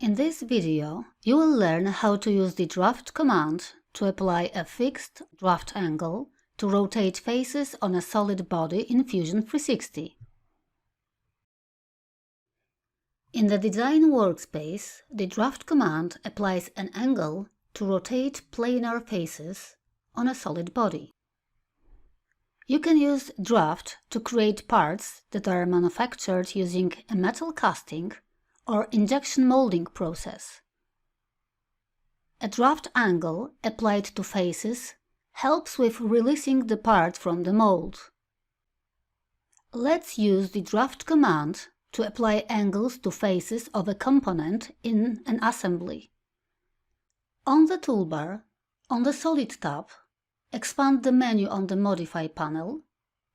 In this video, you will learn how to use the draft command to apply a fixed draft angle to rotate faces on a solid body in Fusion 360. In the design workspace, the draft command applies an angle to rotate planar faces on a solid body. You can use draft to create parts that are manufactured using a metal casting or injection molding process. A draft angle applied to faces helps with releasing the part from the mold. Let's use the draft command to apply angles to faces of a component in an assembly. On the toolbar, on the Solid tab, expand the menu on the Modify panel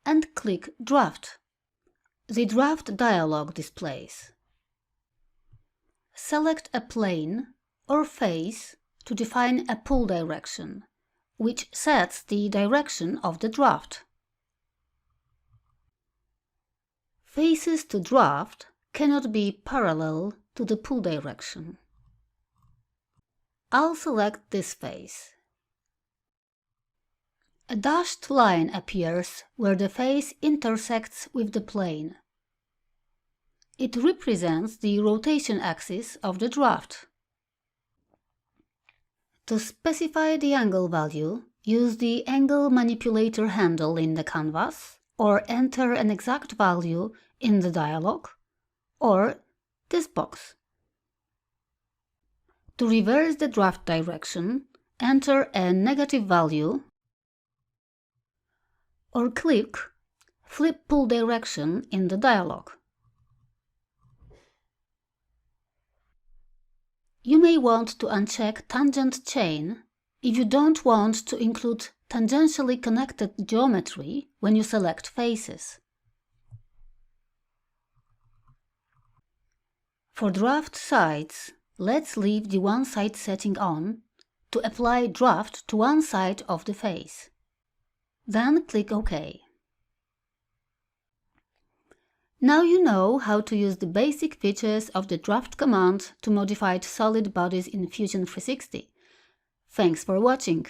and click Draft. The Draft dialog displays. Select a plane or face to define a pull direction, which sets the direction of the draft. Faces to draft cannot be parallel to the pull direction. I'll select this face. A dashed line appears where the face intersects with the plane. It represents the rotation axis of the draft. To specify the angle value, use the Angle Manipulator handle in the canvas, or enter an exact value in the dialog, or this box. To reverse the draft direction, enter a negative value, or click Flip Pull Direction in the dialog. You may want to uncheck Tangent Chain if you don't want to include tangentially connected geometry when you select faces. For draft sides, let's leave the one side setting on to apply draft to one side of the face. Then click OK. Now you know how to use the basic features of the draft command to modify solid bodies in Fusion 360. Thanks for watching.